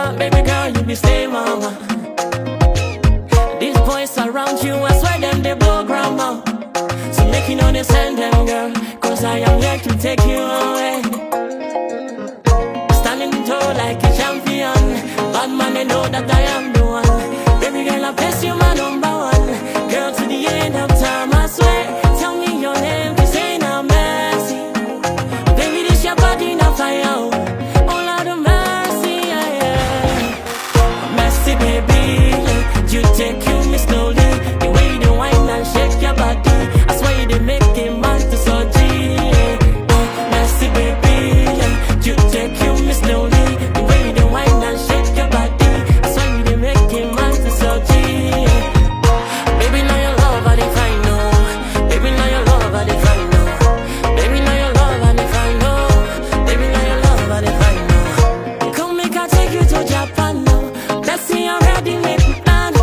water, baby girl, you be stay mama. These boys around you, I swear them they blow grandma. So make you know they send them, girl, cause I am here to take you away. Standing tall like a champion, bad man, they know that I am the one. Baby girl, I bless you, my number one. Girl, to the end of time, I swear. Tell me your name, this ain't a mercy. Baby, this your body, not fire. Oh, Lord of mercy, yeah, yeah. Mercy, baby, you take me slowly. The way you whine and shake your body, I swear you did make a man to so G. Mercy, baby, you take me slowly. The way you whine and shake your body, I swear you did make a man to so G. Baby, now your love, I define, no. Baby, now your love, I define, no. Baby, now your love, I define, no. Baby, now your love, I define, no. Come make I take you to Japan, no. Let's see already make me plan.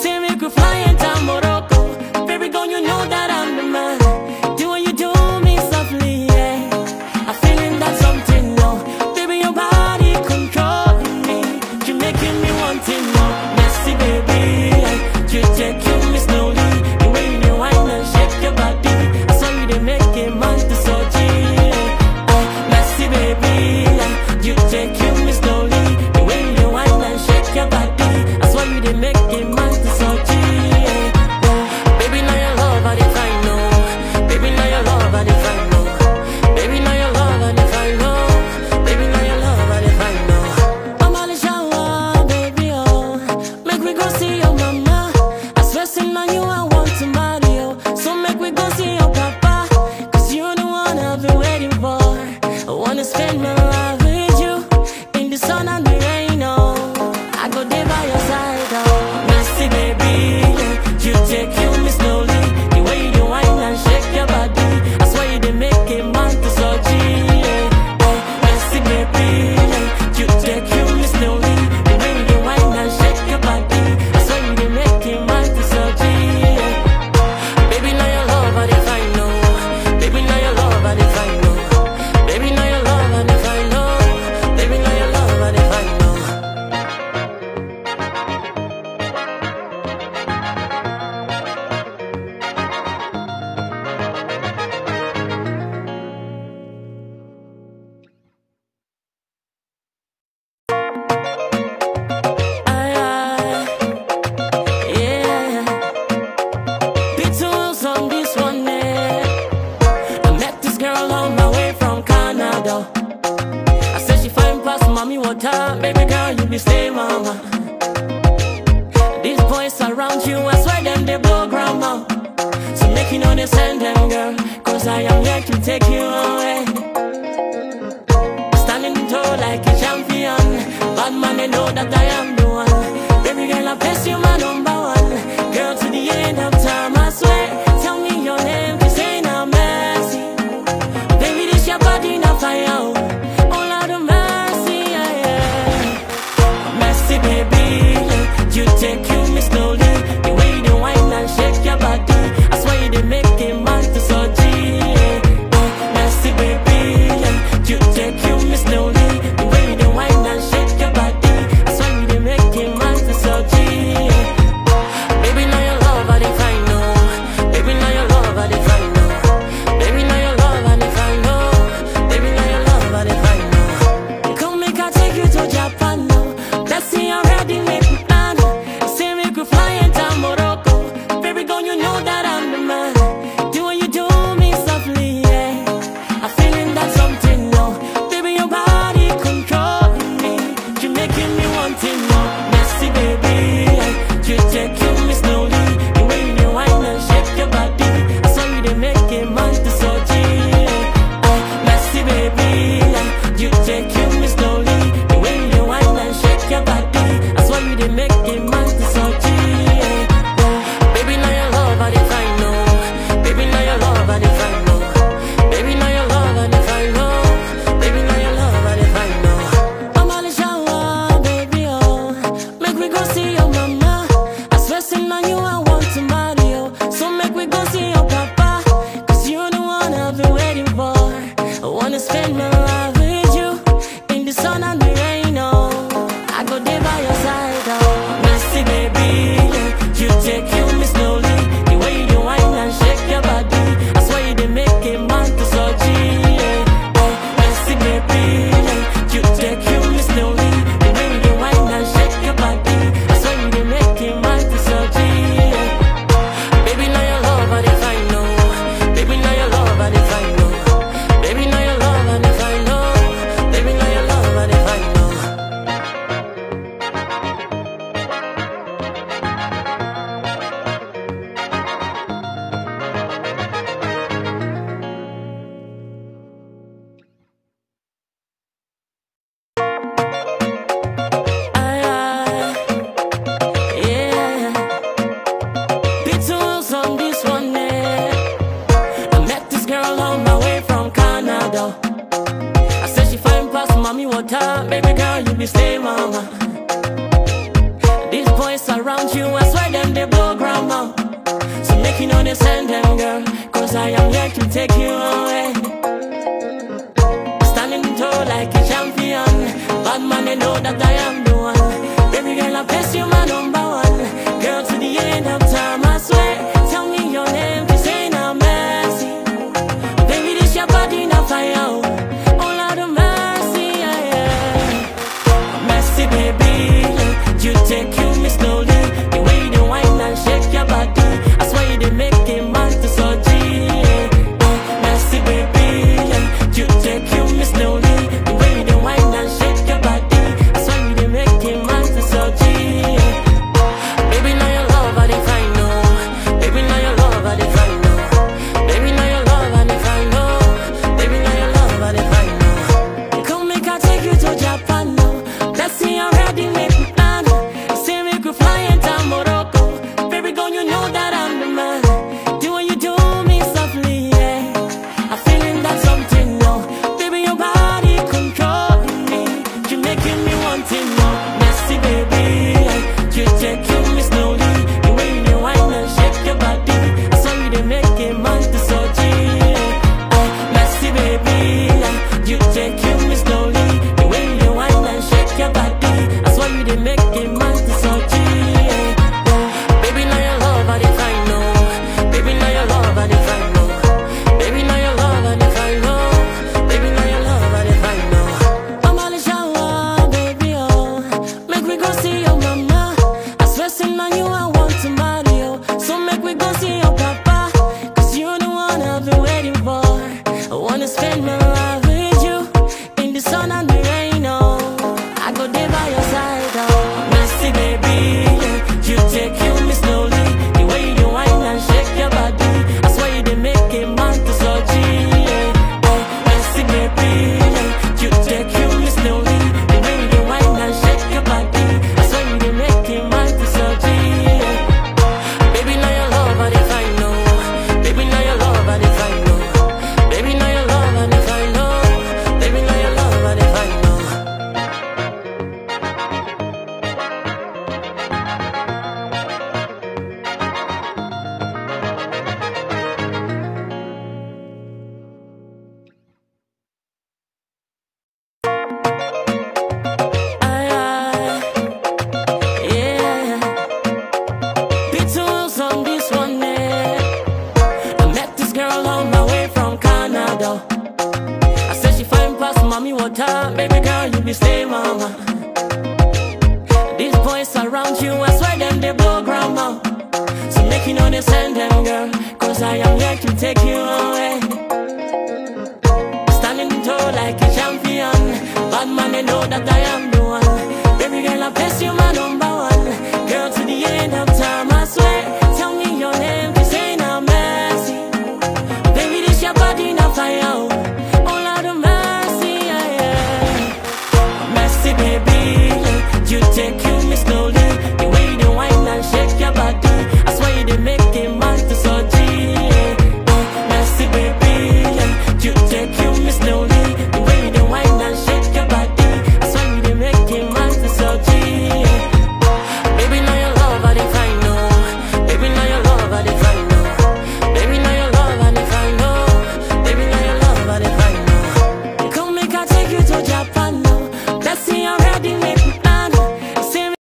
Say we could fly into Morocco. Baby, girl, you know that I'm the man. Do what you do me softly, yeah. I'm feeling that something, no. Baby, your body controlling me. You're making me wanting, no. Messy, baby, you take me slowly. The way you whine and shake your body, I saw you they make a man to so G. Messy, baby, you take me slowly. The way you whine and shake your body, I saw you they make a man to so G. Baby, now your love, I define, no. Baby, now your love, I define, no. Baby, now your love, I define, no. Baby, now your love, I define, no. I'm all shower, baby, oh. Make we go see your mama. I swear, sing now you, I want to marry you. So make we go see your papa. Cause you're the one I've been waiting for. I wanna spend my life with you, in the sun and the rain, oh. I go there by your side, oh. Nasty baby, you take me slowly. The way you whine and shake your body, I swear you they make a man to so G. Nasty baby, you take me slowly. The way you whine and shake your body, I swear you they make a man to so G. Baby, now your love, I define, no. Baby, now your love, I define, no. Baby, now your love, I define, no. Baby, now your love, I define, no. Yeah. Beatles on this one, yeah. I met this girl on my way from Canada. I said she fine past mommy water. Baby girl, you be stay mama. These boys around you, I swear them they blow grandma. So make you know they send them, girl, cause I am here to take you away. Standing tall like a champion, bad man, they know that I am the one. Baby girl, I bless you, my number one. Girl, to the end of time, I swear. Tell me your name, this ain't a mercy. Baby, this your body, not fire. Oh, Lord of mercy, yeah, yeah. Mercy, baby, you take me slowly. The way you whine and shake your body, I swear you they make a man to so G. Mercy, baby, you take me slowly. The way you whine and shake your body, I swear you they make a man to so G. the sand them, girl, cause I am here to take you away. Standing tall like a champion, bad man, they know that I am the one. Baby girl, I bless you, my number one. Girl, to the end of time, I swear. Tell me your name, this ain't a mercy. Baby, this your body, not fire. Oh, Lord of mercy, yeah, yeah. Mercy, baby, you take me slowly. The way you whine and shake your body, I swear you make a man to so G. Mercy, baby, you take me slowly. The way you whine and shake your body, I swear you make a man to so G. Baby, now your love, I define, no. Baby, now your love, I define, no. Baby, now your love, I define, no. Baby, now your love, I define, no. Come make I take you to Japan, no. Let's see already make me plan. Say we could fly into Morocco. Baby, girl, you know that I'm the man. Do what you do me softly, yeah. I'm feeling that something, no. Baby, your body controlling me. You're making me wanting more. Messy, baby, you take me slowly. The way you whine and shake your body, I saw you they make a man to so G. Messy, baby, you take me slowly. The way you whine and shake your body, I saw you they make a man to so G. Baby, now your love, I define, no. Baby, now your love, I define, no. Baby, now your love, I define, no. Baby, now your love, I define, no. I'm on the shower, baby, oh. Make we go see your mama. I swear, say now you I want to marry, oh. So make we go see your papa, cause you're the one I've been waiting for. I wanna spend my life with you, in the sun and the rain, oh. I go there by your side, oh. Messy, baby, you take me slowly. The way you whine and shake your body, I swear you they make a man to so G. Messy, baby, you take me slowly. The way you whine and shake your body, I swear you they make a man to so G. Baby, now your love, I define, no. Baby, now your love, I define, no. Baby, now your love, I define, no. Baby, now your love, I define, no. Yeah. Beatles on this one, yeah. I met this girl on my way from Canada. I said she fine past mommy water. Baby girl, you be stay mama. These boys around you, I swear them they blow grandma. So make you know they send them, girl, cause I am here to take you away. Standing tall like a champion, bad man, they know that I am the one. Baby girl, I bless you, my number one. Girl, to the end of time, I swear. Tell me your name, this ain't a mercy. Baby, this your body, not fire. Oh, Lord of mercy, yeah, yeah. Mercy, baby, you take me slowly. The way you whine and shake your body, I swear you they make a man to so G. Mercy, baby, you take me slowly. The way you whine and shake your body, I swear you they make a man to so G. Baby, now your love, I define, no. Baby, now your love, I define, no. Baby, now your love, I define, no. Baby, now your love, I define, no. Come make I take you to Japan, no. Let's see already.